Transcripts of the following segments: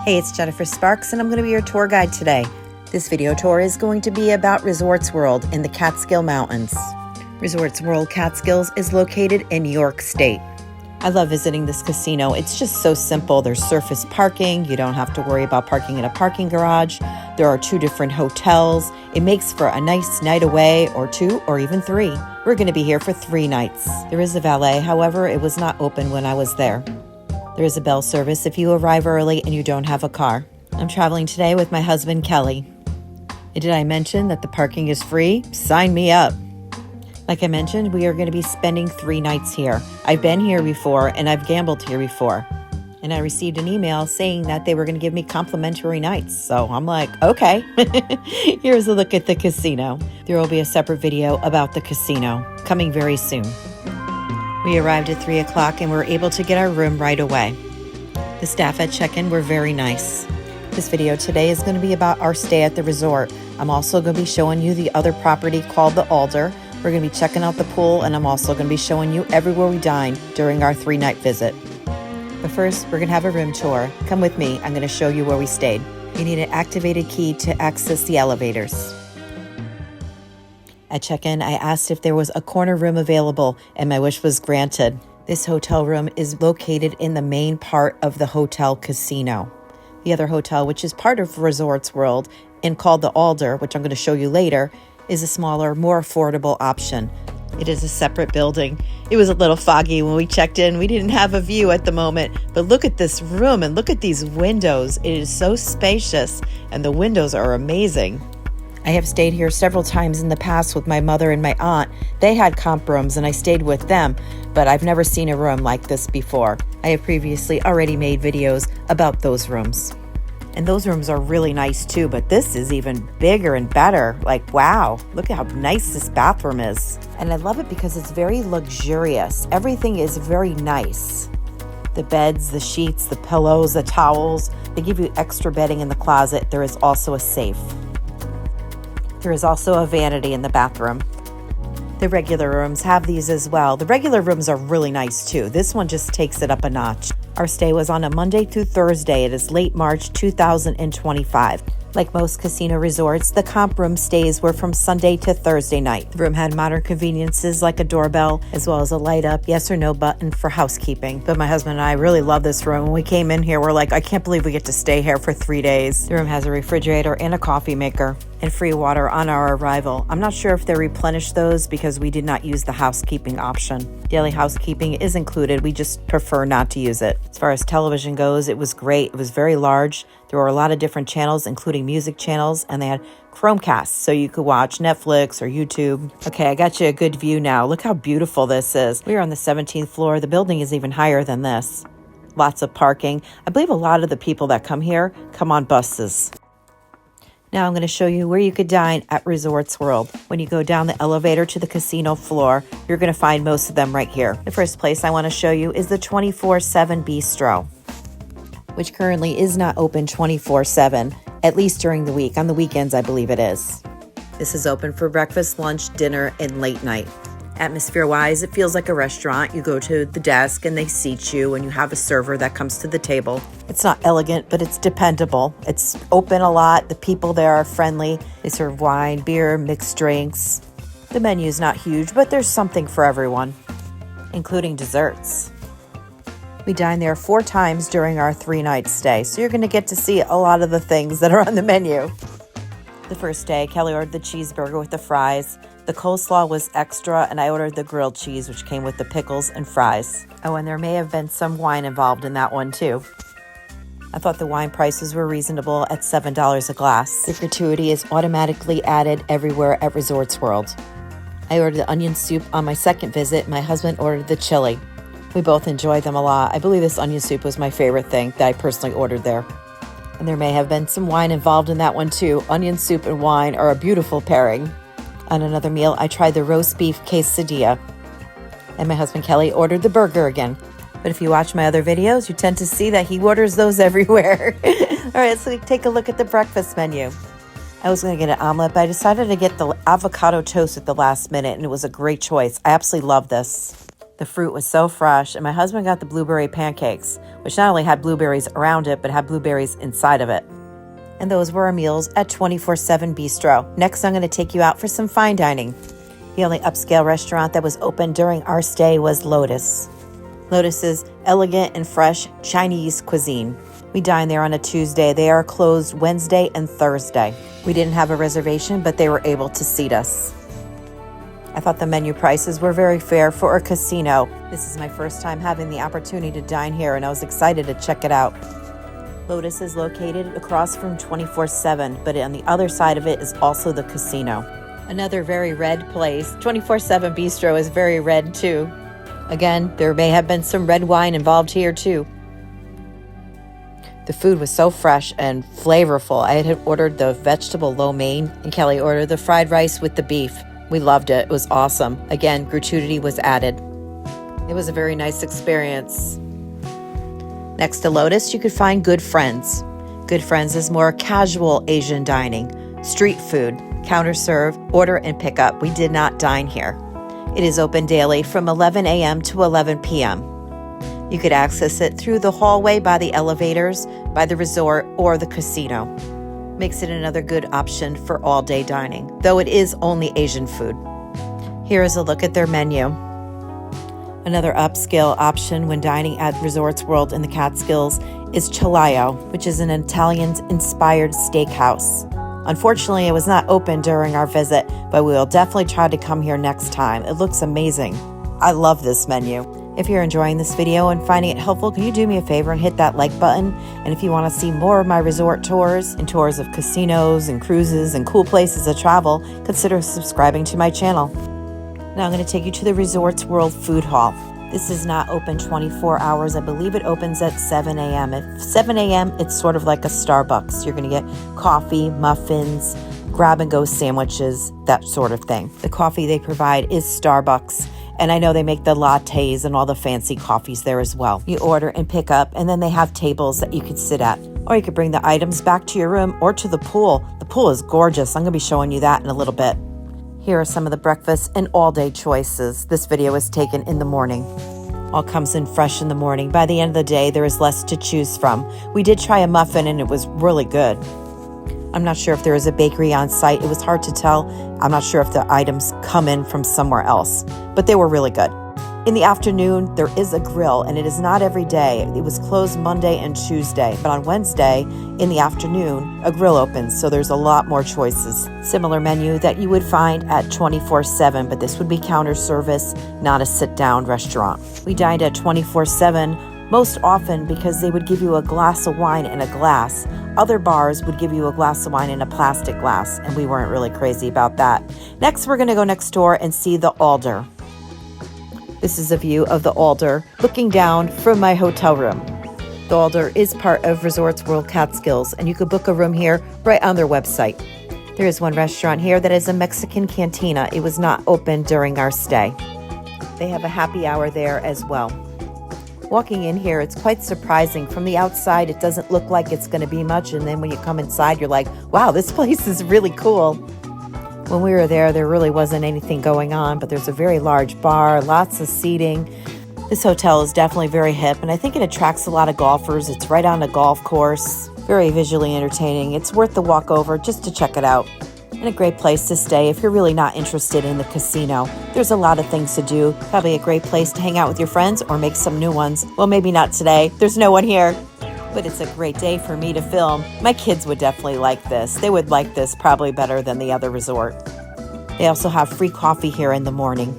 Hey, it's Jennifer Sparks, and I'm going to be your tour guide today. This video tour is going to be about Resorts World in the Catskill Mountains. Resorts World Catskills is located in New York State. I love visiting this casino. It's just so simple. There's surface parking. You don't have to worry about parking in a parking garage. There are 2 different hotels. It makes for a nice night away, or 2 or even 3. We're going to be here for 3 nights. There is a valet, however, it was not open when I was there. There is a bell service if you arrive early and you don't have a car. I'm traveling today with my husband, Kelly. And did I mention that the parking is free? Sign me up. Like I mentioned, we are going to be spending 3 nights here. I've been here before and I've gambled here before. And I received an email saying that they were going to give me complimentary nights. So I'm like, okay. Here's a look at the casino. There will be a separate video about the casino coming very soon. We arrived at 3 o'clock and were able to get our room right away. The staff at check-in were very nice. This video today is going to be about our stay at the resort. I'm also going to be showing you the other property called the Alder. We're going to be checking out the pool, and I'm also going to be showing you everywhere we dined during our 3-night visit. But first, we're going to have a room tour. Come with me. I'm going to show you where we stayed. You need an activated key to access the elevators. At check-in, I asked if there was a corner room available, and my wish was granted. This hotel room is located in the main part of the hotel casino. The other hotel, which is part of Resorts World and called the Alder, which I'm going to show you later, is a smaller, more affordable option. It is a separate building. It was a little foggy when we checked in. We didn't have a view at the moment, but look at this room and look at these windows. It is so spacious, and the windows are amazing. I have stayed here several times in the past with my mother and my aunt. They had comp rooms and I stayed with them, but I've never seen a room like this before. I have previously already made videos about those rooms. And those rooms are really nice too, but this is even bigger and better. Like, wow, look at how nice this bathroom is. And I love it because it's very luxurious. Everything is very nice. The beds, the sheets, the pillows, the towels. They give you extra bedding in the closet. There is also a safe. There is also a vanity in the bathroom. The regular rooms have these as well. The regular rooms are really nice too. This one just takes it up a notch. Our stay was on a Monday through Thursday. It is late March 2025. Like most casino resorts, the comp room stays were from Sunday to Thursday night. The room had modern conveniences like a doorbell, as well as a light up yes or no button for housekeeping. But my husband and I really love this room. When we came in here, we're like, I can't believe we get to stay here for 3 days. The room has a refrigerator and a coffee maker and free water on our arrival. I'm not sure if they replenished those because we did not use the housekeeping option. Daily housekeeping is included. We just prefer not to use it. As far as television goes, it was great. It was very large. There were a lot of different channels, including music channels, and they had Chromecast, so you could watch Netflix or YouTube. Okay, I got you a good view now. Look how beautiful this is. We are on the 17th floor. The building is even higher than this. Lots of parking. I believe a lot of the people that come here come on buses. Now I'm going to show you where you could dine at Resorts World. When you go down the elevator to the casino floor, you're going to find most of them right here. The first place I want to show you is the 24/7 Bistro, which currently is not open 24/7, at least during the week. On the weekends, I believe it is. This is open for breakfast, lunch, dinner, and late night. Atmosphere-wise, it feels like a restaurant. You go to the desk and they seat you and you have a server that comes to the table. It's not elegant, but it's dependable. It's open a lot. The people there are friendly. They serve wine, beer, mixed drinks. The menu is not huge, but there's something for everyone, including desserts. We dined there 4 times during our 3-night stay, so you're going to get to see a lot of the things that are on the menu. The first day, Kelly ordered the cheeseburger with the fries. The coleslaw was extra, and I ordered the grilled cheese, which came with the pickles and fries. Oh, and there may have been some wine involved in that one, too. I thought the wine prices were reasonable at $7 a glass. The gratuity is automatically added everywhere at Resorts World. I ordered the onion soup on my second visit. My husband ordered the chili. We both enjoyed them a lot. I believe this onion soup was my favorite thing that I personally ordered there. And there may have been some wine involved in that one, too. Onion soup and wine are a beautiful pairing. On another meal, I tried the roast beef quesadilla. And my husband Kelly ordered the burger again. But if you watch my other videos, you tend to see that he orders those everywhere. All right, so take a look at the breakfast menu. I was going to get an omelet, but I decided to get the avocado toast at the last minute, and it was a great choice. I absolutely love this. The The fruit was so fresh, and my husband got the blueberry pancakes, which not only had blueberries around it, but had blueberries inside of it. And those were our meals at 24/7 Bistro. Next, I'm going to take you out for some fine dining. The only upscale restaurant that was open during our stay was Lotus. Lotus's elegant and fresh Chinese cuisine. We dined there on a Tuesday. They are closed Wednesday and Thursday. We didn't have a reservation, but they were able to seat us. I thought the menu prices were very fair for a casino. This is my first time having the opportunity to dine here, and I was excited to check it out. Lotus is located across from 24/7, but on the other side of it is also the casino. Another very red place. 24/7 Bistro is very red too. Again, there may have been some red wine involved here too. The food was so fresh and flavorful. I had ordered the vegetable lo mein, and Kelly ordered the fried rice with the beef. We loved it. It was awesome. Again, gratuity was added. It was a very nice experience. Next to Lotus, you could find Good Friends. Good Friends is more casual Asian dining, street food, counter serve, order and pick up. We did not dine here. It is open daily from 11 a.m. to 11 p.m. You could access it through the hallway by the elevators, by the resort, or the casino. Makes it another good option for all-day dining, though it is only Asian food. Here is a look at their menu. Another upscale option when dining at Resorts World in the Catskills is Cielaio, which is an Italian-inspired steakhouse. Unfortunately, it was not open during our visit, but we will definitely try to come here next time. It looks amazing. I love this menu. If you're enjoying this video and finding it helpful, can you do me a favor and hit that like button? And if you want to see more of my resort tours and tours of casinos and cruises and cool places to travel, consider subscribing to my channel. Now I'm going to take you to the Resorts World Food Hall. This is not open 24 hours. I believe it opens at 7 a.m. At 7 a.m., it's sort of like a Starbucks. You're going to get coffee, muffins, grab-and-go sandwiches, that sort of thing. The coffee they provide is Starbucks. And I know they make the lattes and all the fancy coffees there as well. You order and pick up, and then they have tables that you could sit at. Or you could bring the items back to your room or to the pool. The pool is gorgeous. I'm going to be showing you that in a little bit. Here are some of the breakfast and all-day choices. This video was taken in the morning. All comes in fresh in the morning. By the end of the day, there is less to choose from. We did try a muffin, and it was really good. I'm not sure if there is a bakery on site. It was hard to tell. I'm not sure if the items come in from somewhere else, but they were really good. In the afternoon, there is a grill, and it is not every day. It was closed Monday and Tuesday, but on Wednesday in the afternoon, a grill opens, so there's a lot more choices. Similar menu that you would find at 24/7, but this would be counter service, not a sit-down restaurant. We dined at 24/7 most often because they would give you a glass of wine in a glass. Other bars would give you a glass of wine in a plastic glass, and we weren't really crazy about that. Next, we're going to go next door and see the Alder. This is a view of the Alder looking down from my hotel room. The Alder is part of Resorts World Catskills, and you could book a room here right on their website. There is one restaurant here that is a Mexican cantina. It was not open during our stay. They have a happy hour there as well. Walking in here, it's quite surprising. From the outside, it doesn't look like it's going to be much, and then when you come inside, you're like, wow, this place is really cool. When we were there really wasn't anything going on, but there's a very large bar, lots of seating. This hotel is definitely very hip, and I think it attracts a lot of golfers. It's right on a golf course, very visually entertaining. It's worth the walk over just to check it out. And a great place to stay if you're really not interested in the casino. There's a lot of things to do. Probably a great place to hang out with your friends or make some new ones. Well, maybe not today. There's no one here. But it's a great day for me to film. My kids would definitely like this. They would like this probably better than the other resort. They also have free coffee here in the morning.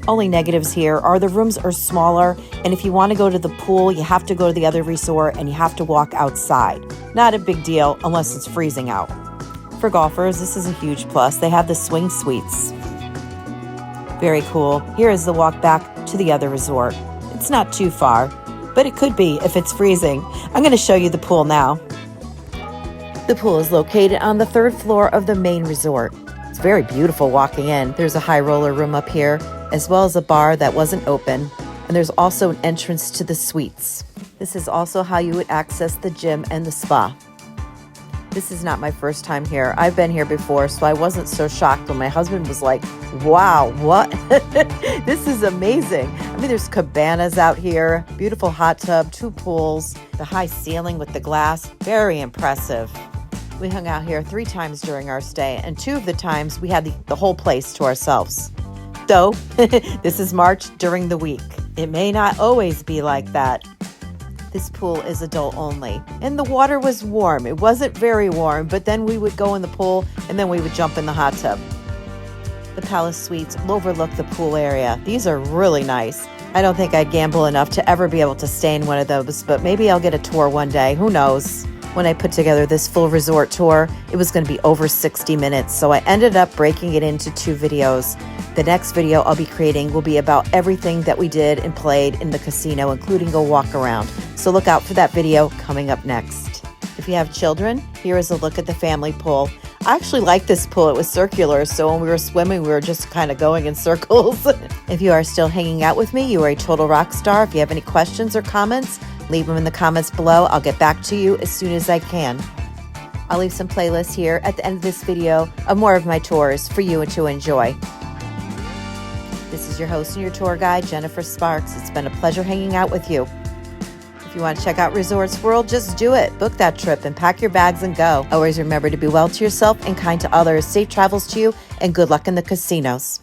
Only negatives here are the rooms are smaller, and if you want to go to the pool, you have to go to the other resort and you have to walk outside. Not a big deal unless it's freezing out. For golfers, this is a huge plus. They have the swing suites. Very cool. Here is the walk back to the other resort. It's not too far, but it could be if it's freezing. I'm going to show you the pool now. The pool is located on the 3rd floor of the main resort. It's very beautiful walking in. There's a high roller room up here, as well as a bar that wasn't open, and there's also an entrance to the suites. This is also how you would access the gym and the spa. This is not my first time here. I've been here before, so I wasn't so shocked when my husband was like, wow, what? This is amazing. I mean, there's cabanas out here, beautiful hot tub, 2 pools, the high ceiling with the glass, very impressive. We hung out here 3 times during our stay, and 2 of the times we had the whole place to ourselves. Though, this is March during the week. It may not always be like that. This pool is adult only, and the water was warm. It wasn't very warm, but then we would go in the pool, and then we would jump in the hot tub. The Palace Suites overlook the pool area. These are really nice. I don't think I'd gamble enough to ever be able to stay in one of those, but maybe I'll get a tour one day. Who knows? When I put together this full resort tour, it was going to be over 60 minutes, so I ended up breaking it into 2 videos. The next video I'll be creating will be about everything that we did and played in the casino, including a walk around. So look out for that video coming up next. If you have children, here is a look at the family pool. I actually like this pool. It was circular, so when we were swimming, we were just kind of going in circles. If you are still hanging out with me, you are a total rock star. If you have any questions or comments, leave them in the comments below. I'll get back to you as soon as I can. I'll leave some playlists here at the end of this video of more of my tours for you to enjoy. This is your host and your tour guide, Jennifer Sparks. It's been a pleasure hanging out with you. If you want to check out Resorts World, just do it. Book that trip and pack your bags and go. Always remember to be well to yourself and kind to others. Safe travels to you and good luck in the casinos.